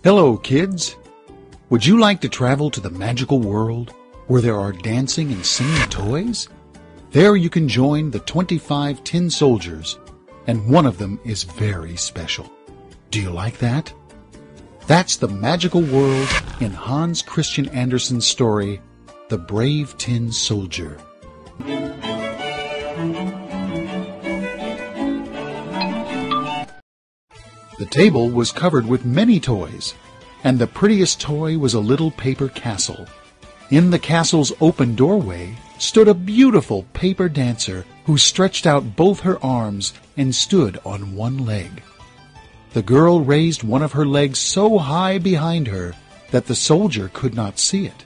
Hello, kids. Would you like to travel to the magical world where there are dancing and singing toys? There you can join the 25 tin soldiers, and one of them is very special. Do you like that? That's the magical world in Hans Christian Andersen's story, The Brave Tin Soldier. The table was covered with many toys, and the prettiest toy was a little paper castle. In the castle's open doorway stood a beautiful paper dancer who stretched out both her arms and stood on one leg. The girl raised one of her legs so high behind her that the soldier could not see it.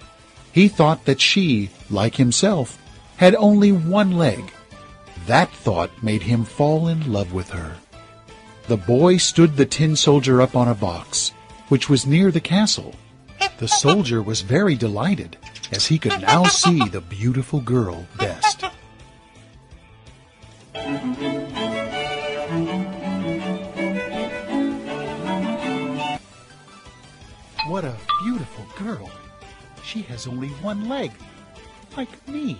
He thought that she, like himself, had only one leg. That thought made him fall in love with her. The boy stood the tin soldier up on a box, which was near the castle. The soldier was very delighted, as he could now see the beautiful girl best. What a beautiful girl! She has only one leg, like me.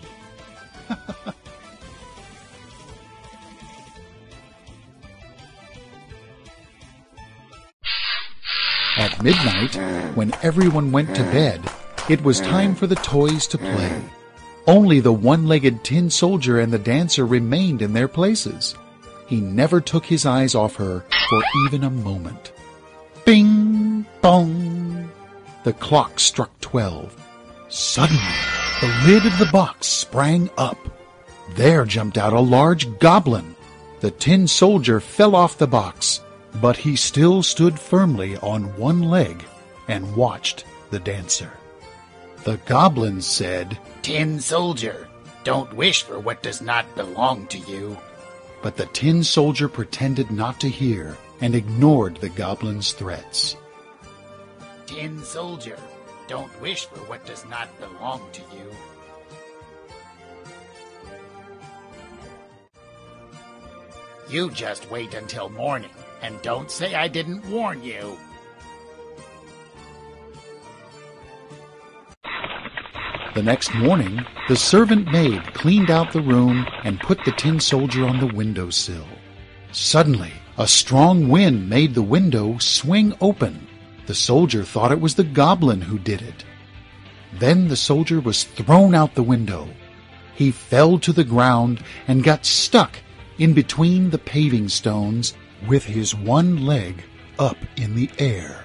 At midnight, when everyone went to bed, it was time for the toys to play. Only the one-legged tin soldier and the dancer remained in their places. He never took his eyes off her for even a moment. Bing! Bong! The clock struck 12. Suddenly, the lid of the box sprang up. There jumped out a large goblin. The tin soldier fell off the box, but he still stood firmly on one leg and watched the dancer. The goblin said, "Tin soldier, don't wish for what does not belong to you." But the tin soldier pretended not to hear and ignored the goblin's threats. "Tin soldier, don't wish for what does not belong to you." You just wait until morning, and don't say I didn't warn you. The next morning, the servant maid cleaned out the room and put the tin soldier on the windowsill. Suddenly, a strong wind made the window swing open. The soldier thought it was the goblin who did it. Then the soldier was thrown out the window. He fell to the ground and got stuck in between the paving stones with his one leg up in the air.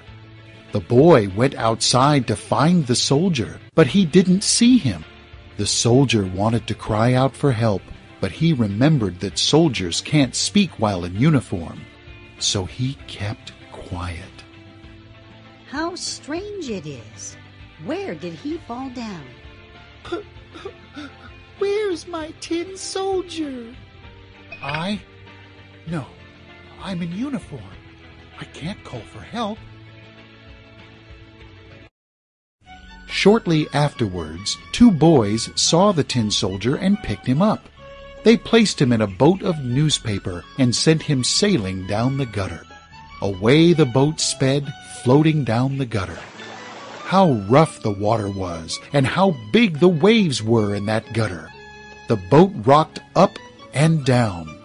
The boy went outside to find the soldier, but he didn't see him. The soldier wanted to cry out for help, but he remembered that soldiers can't speak while in uniform, so he kept quiet. How strange it is. Where did he fall down? Where's my tin soldier? No, I'm in uniform. I can't call for help. Shortly afterwards, two boys saw the tin soldier and picked him up. They placed him in a boat of newspaper and sent him sailing down the gutter. Away the boat sped, floating down the gutter. How rough the water was, and how big the waves were in that gutter. The boat rocked up and down.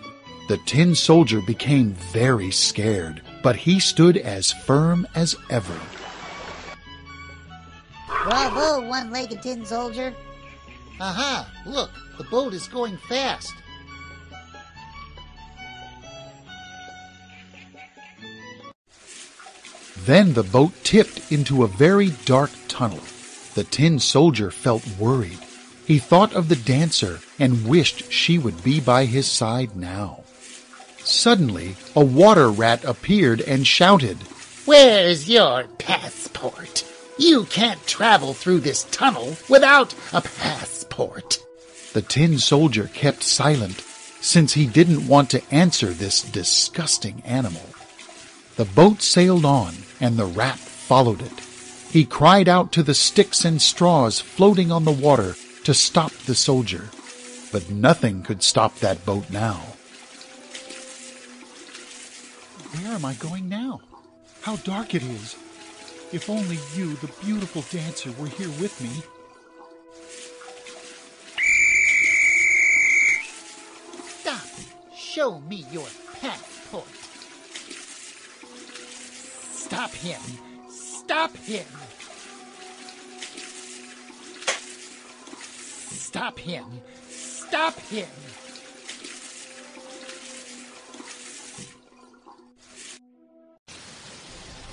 The tin soldier became very scared, but he stood as firm as ever. Bravo, one-legged tin soldier. Aha! Look, the boat is going fast. Then the boat tipped into a very dark tunnel. The tin soldier felt worried. He thought of the dancer and wished she would be by his side now. Suddenly, a water rat appeared and shouted, "Where's your passport? You can't travel through this tunnel without a passport." The tin soldier kept silent, since he didn't want to answer this disgusting animal. The boat sailed on, and the rat followed it. He cried out to the sticks and straws floating on the water to stop the soldier, but nothing could stop that boat now. Where am I going now? How dark it is! If only you, the beautiful dancer, were here with me. Stop! Show me your passport. Stop him! Stop him! Stop him! Stop him!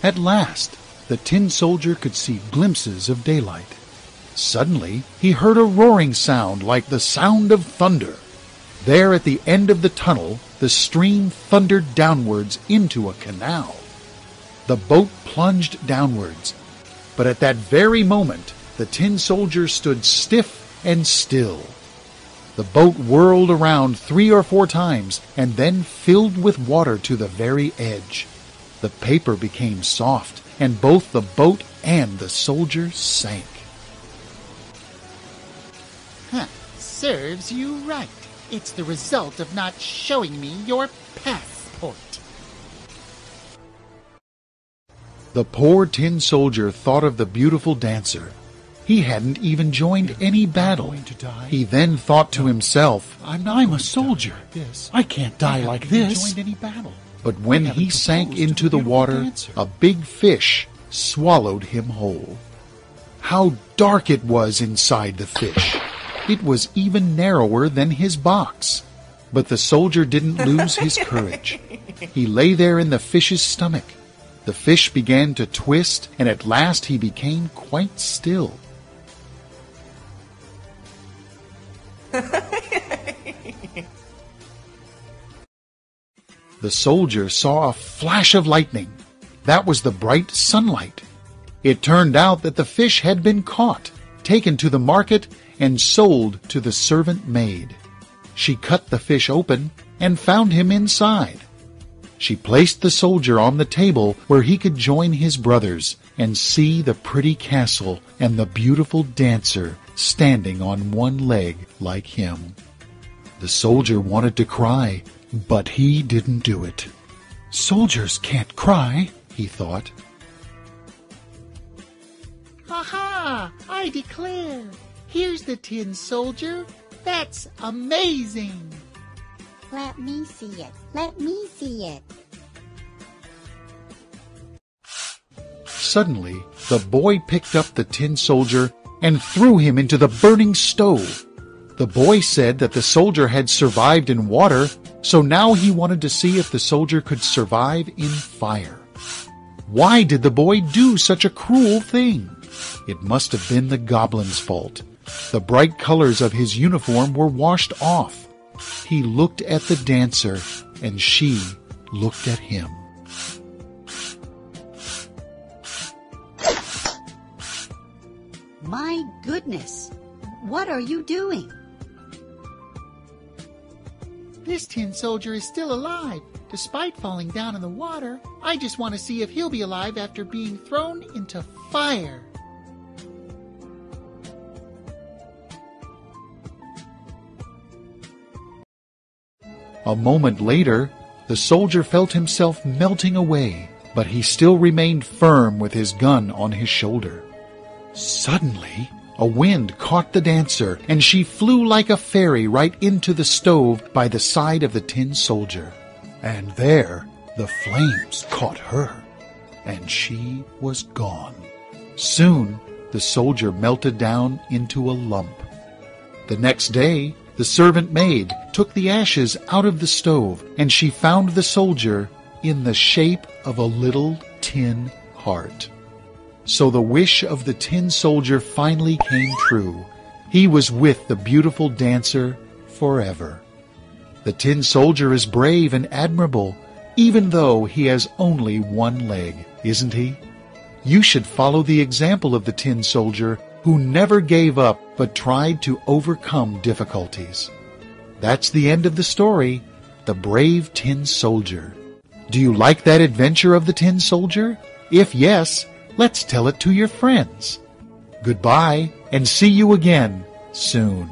At last, the tin soldier could see glimpses of daylight. Suddenly, he heard a roaring sound like the sound of thunder. There at the end of the tunnel, the stream thundered downwards into a canal. The boat plunged downwards, but at that very moment, the tin soldier stood stiff and still. The boat whirled around 3 or 4 times and then filled with water to the very edge. The paper became soft, and both the boat and the soldier sank. Serves you right. It's the result of not showing me your passport. The poor tin soldier thought of the beautiful dancer. He hadn't even joined any battle. He then thought to himself, I'm a soldier. I can't die like this. But when he sank into the water, a big fish swallowed him whole. How dark it was inside the fish! It was even narrower than his box. But the soldier didn't lose his courage. He lay there in the fish's stomach. The fish began to twist, and at last he became quite still. The soldier saw a flash of lightning. That was the bright sunlight. It turned out that the fish had been caught, taken to the market, and sold to the servant maid. She cut the fish open and found him inside. She placed the soldier on the table where he could join his brothers and see the pretty castle and the beautiful dancer standing on one leg like him. The soldier wanted to cry, but he didn't do it. Soldiers can't cry, he thought. Ha! I declare! Here's the tin soldier. That's amazing! Let me see it. Let me see it. Suddenly, the boy picked up the tin soldier and threw him into the burning stove. The boy said that the soldier had survived in water, so now he wanted to see if the soldier could survive in fire. Why did the boy do such a cruel thing? It must have been the goblin's fault. The bright colors of his uniform were washed off. He looked at the dancer, and she looked at him. My goodness! What are you doing? This tin soldier is still alive, despite falling down in the water. I just want to see if he'll be alive after being thrown into fire. A moment later, the soldier felt himself melting away, but he still remained firm with his gun on his shoulder. Suddenly, a wind caught the dancer, and she flew like a fairy right into the stove by the side of the tin soldier. And there, the flames caught her, and she was gone. Soon, the soldier melted down into a lump. The next day, the servant maid took the ashes out of the stove, and she found the soldier in the shape of a little tin heart. So the wish of the tin soldier finally came true. He was with the beautiful dancer forever. The tin soldier is brave and admirable, even though he has only one leg, isn't he? You should follow the example of the tin soldier, who never gave up but tried to overcome difficulties. That's the end of the story, The Brave Tin Soldier. Do you like that adventure of the tin soldier? If yes, let's tell it to your friends. Goodbye, and see you again soon.